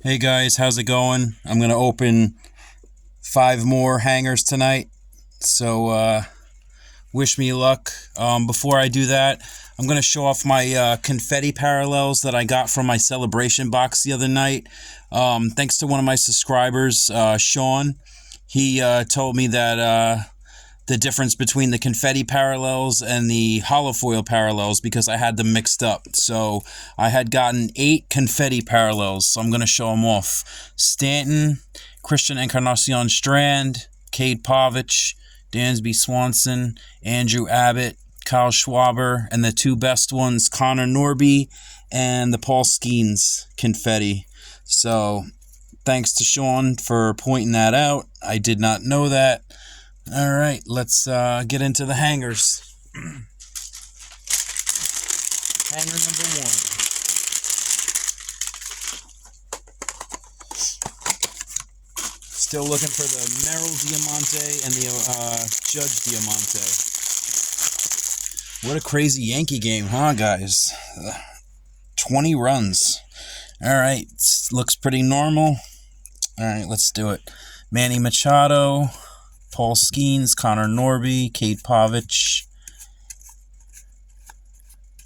Hey guys, how's it going? I'm going to open 5 more hangers tonight, so wish me luck. Before I do that, I'm going to show off my confetti parallels that I got from my celebration box the other night. Thanks to one of my subscribers, Sean. He told me that the difference between the confetti parallels and the holofoil parallels because I had them mixed up. So I had gotten 8 confetti parallels, so I'm going to show them off. Stanton, Christian Encarnacion Strand, Cade Povich, Dansby Swanson, Andrew Abbott, Kyle Schwarber, and the 2 best ones, Connor Norby and the Paul Skeens confetti. So thanks to Sean for pointing that out. I did not know that. All right, let's get into the hangers. Hanger number 1. Still looking for the Merrill Diamante and the Judge Diamante. What a crazy Yankee game, huh, guys? 20 runs. All right, looks pretty normal. All right, let's do it. Manny Machado, Paul Skeens, Connor Norby, Cade Povich,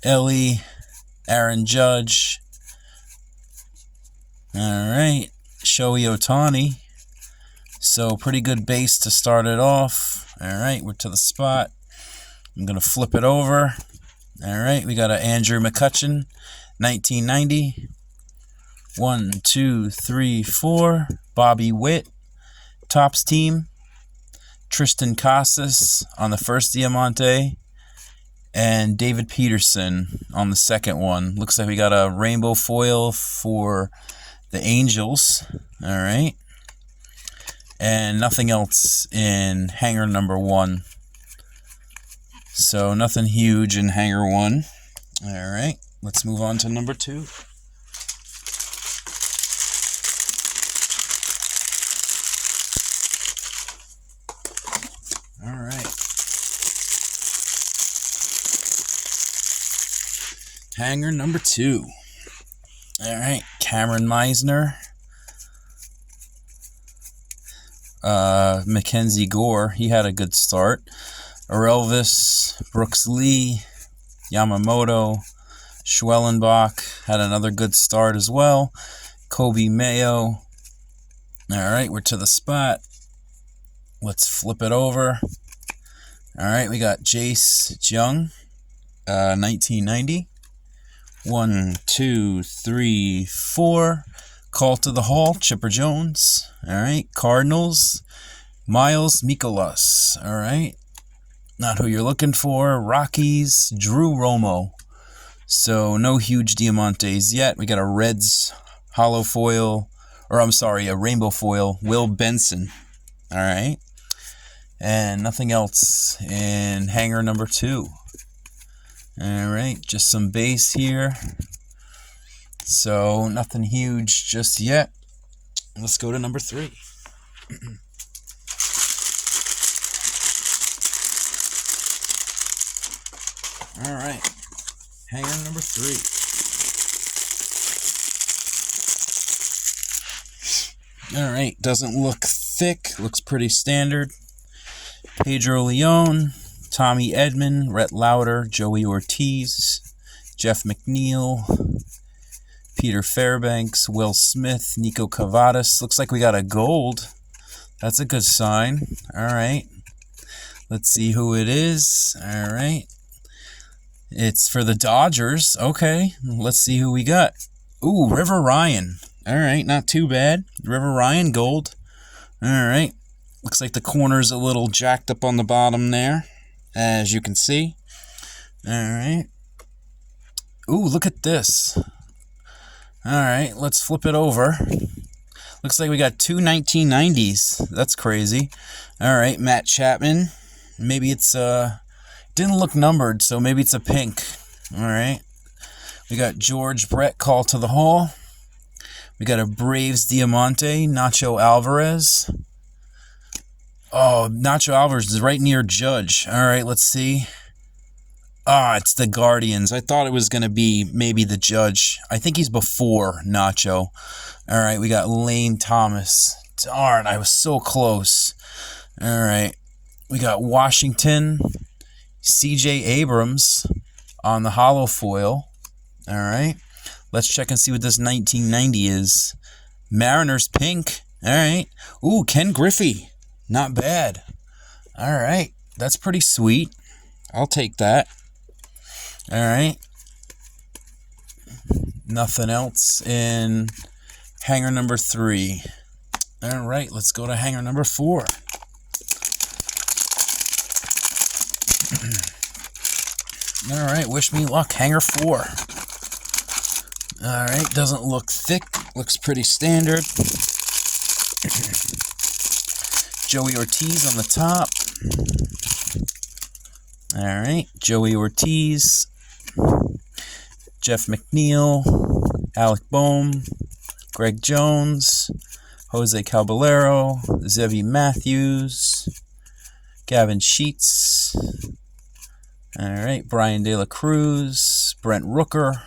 Ellie, Aaron Judge. All right, Shohei Ohtani. So pretty good base to start it off. All right, we're to the spot. I'm going to flip it over. All right, we got an Andrew McCutchen, 1990. 1, 2, 3, 4. Bobby Witt, Topps team. Tristan Casas on the first Diamante, and David Peterson on the second one. Looks like we got a rainbow foil for the Angels. All right. And nothing else in hanger number 1. So nothing huge in hanger 1. All right. Let's move on to number 2. All right. Hanger number 2. All right. Cameron Meisner. Mackenzie Gore. He had a good start. Orelvis. Brooks Lee. Yamamoto. Schwellenbach had another good start as well. Kobe Mayo. All right. We're to the spot. Let's flip it over. All right, we got Jace Jung, 1990. 1, 2, 3, 4. Call to the Hall, Chipper Jones. All right, Cardinals, Miles Mikolas. All right, not who you're looking for. Rockies, Drew Romo. So no huge Diamantes yet. We got a Reds hollow foil, or I'm sorry, a rainbow foil, Will Benson. All right. And nothing else in hanger number 2. All right, just some base here. So nothing huge just yet. Let's go to number 3. All right, hanger number 3. All right, doesn't look thick, looks pretty standard. Pedro Leon, Tommy Edman, Rhett Lauder, Joey Ortiz, Jeff McNeil, Peter Fairbanks, Will Smith, Nico Cavadas. Looks like we got a gold. That's a good sign. All right. Let's see who it is. All right. It's for the Dodgers. Okay. Let's see who we got. Ooh, River Ryan. All right. Not too bad. River Ryan gold. All right. Looks like the corner's a little jacked up on the bottom there, as you can see. All right. Ooh, look at this. All right, let's flip it over. Looks like we got 2 1990s. That's crazy. All right, Matt Chapman. Maybe it's didn't look numbered, so maybe it's a pink. All right. We got George Brett, Call to the Hall. We got a Braves Diamante, Nacho Alvarez. Oh, Nacho Alvarez is right near Judge. All right, let's see. It's the Guardians. I thought it was going to be maybe the Judge. I think he's before Nacho. All right, we got Lane Thomas. Darn, I was so close. All right, we got Washington, C.J. Abrams on the hollow foil. All right, let's check and see what this 1990 is. Mariners pink. All right. Ooh, Ken Griffey. Not bad. All right, that's pretty sweet. I'll take that. All right. Nothing else in hanger number 3. All right, let's go to hanger number 4. All right, wish me luck. Hanger 4. All right, doesn't look thick. Looks pretty standard. Joey Ortiz on the top. All right, Joey Ortiz, Jeff McNeil, Alec Boehm, Greg Jones, Jose Caballero, Zevi Matthews, Gavin Sheets. All right, Brian De La Cruz, Brent Rooker,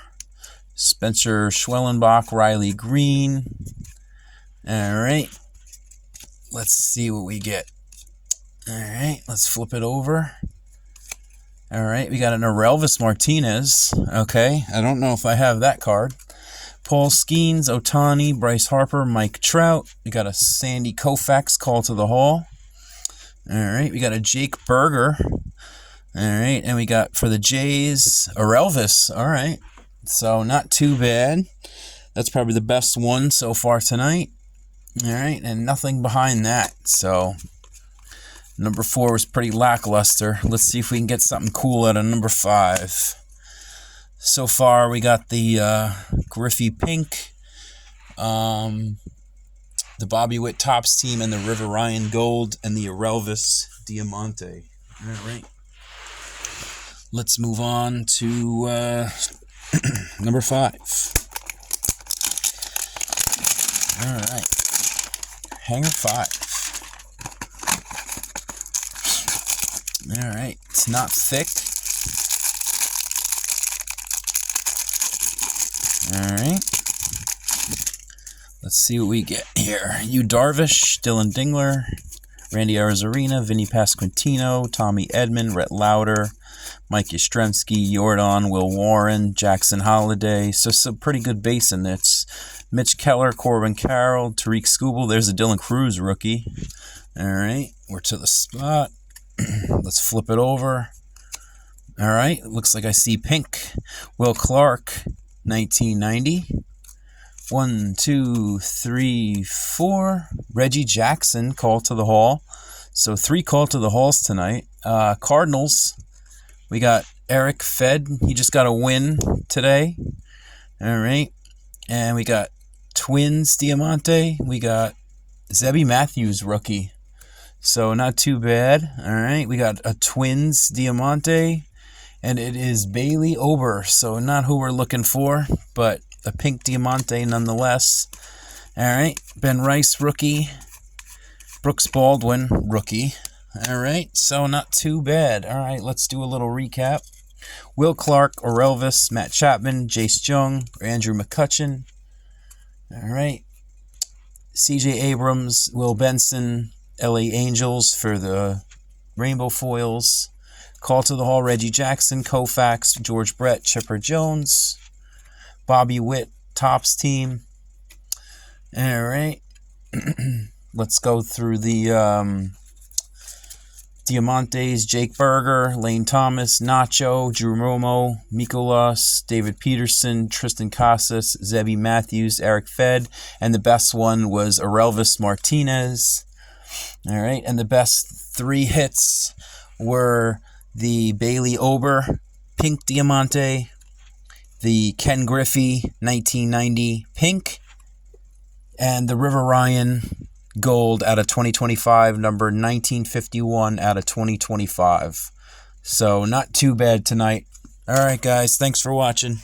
Spencer Schwellenbach, Riley Green. All right, let's see what we get. All right, let's flip it over. All right, we got an Orelvis Martinez. Okay, I don't know if I have that card. Paul Skeens, Ohtani, Bryce Harper, Mike Trout. We got a Sandy Koufax call to the hall. All right, we got a Jake Burger. All right, and we got for the Jays, Orelvis. All right, so not too bad. That's probably the best one so far tonight. All right, and nothing behind that. So number 4 was pretty lackluster. Let's see if we can get something cool out of number 5. So far, we got the Griffey Pink, the Bobby Witt Topps team, and the River Ryan Gold, and the Orelvis Diamante. All right. Let's move on to number 5. All right. Hanger 5. All right. It's not thick. All right. Let's see what we get here. Yu Darvish, Dylan Dingler, Randy Arozarena, Vinny Pasquantino, Tommy Edman, Rhett Lauder, Mike Yastrzemski, Jordan, Will Warren, Jackson Holiday. So some pretty good base in this. Mitch Keller, Corbin Carroll, Tariq Skubal. There's a Dylan Cruz rookie. All right. We're to the spot. Let's flip it over. All right. Looks like I see pink. Will Clark, 1990. 1, 2, 3, 4. Reggie Jackson, call to the hall. So 3 call to the halls tonight. Cardinals, we got Eric Fed. He just got a win today. All right. And we got Twins Diamante. We got Zevi Matthews rookie. So not too bad. All right. We got a Twins Diamante. And it is Bailey Ober. So not who we're looking for, but a pink Diamante nonetheless. All right. Ben Rice rookie. Brooks Baldwin rookie. All right. So not too bad. All right. Let's do a little recap. Will Clark, Orelvis, Matt Chapman, Jace Jung, Andrew McCutchen. All right. C.J. Abrams, Will Benson, L.A. Angels for the rainbow foils. Call to the hall, Reggie Jackson, Koufax, George Brett, Chipper Jones, Bobby Witt, Topps team. All right. Let's go through the Diamantes, Jake Burger, Lane Thomas, Nacho, Drew Romo, Mikolas, David Peterson, Tristan Casas, Zevi Matthews, Eric Fed, and the best one was Orelvis Martinez. All right, and the best 3 hits were the Bailey Ober pink Diamante, the Ken Griffey 1990 pink, and the River Ryan Gold out of 2025, number 1951 out of 2025. So not too bad tonight. All right, guys. Thanks for watching.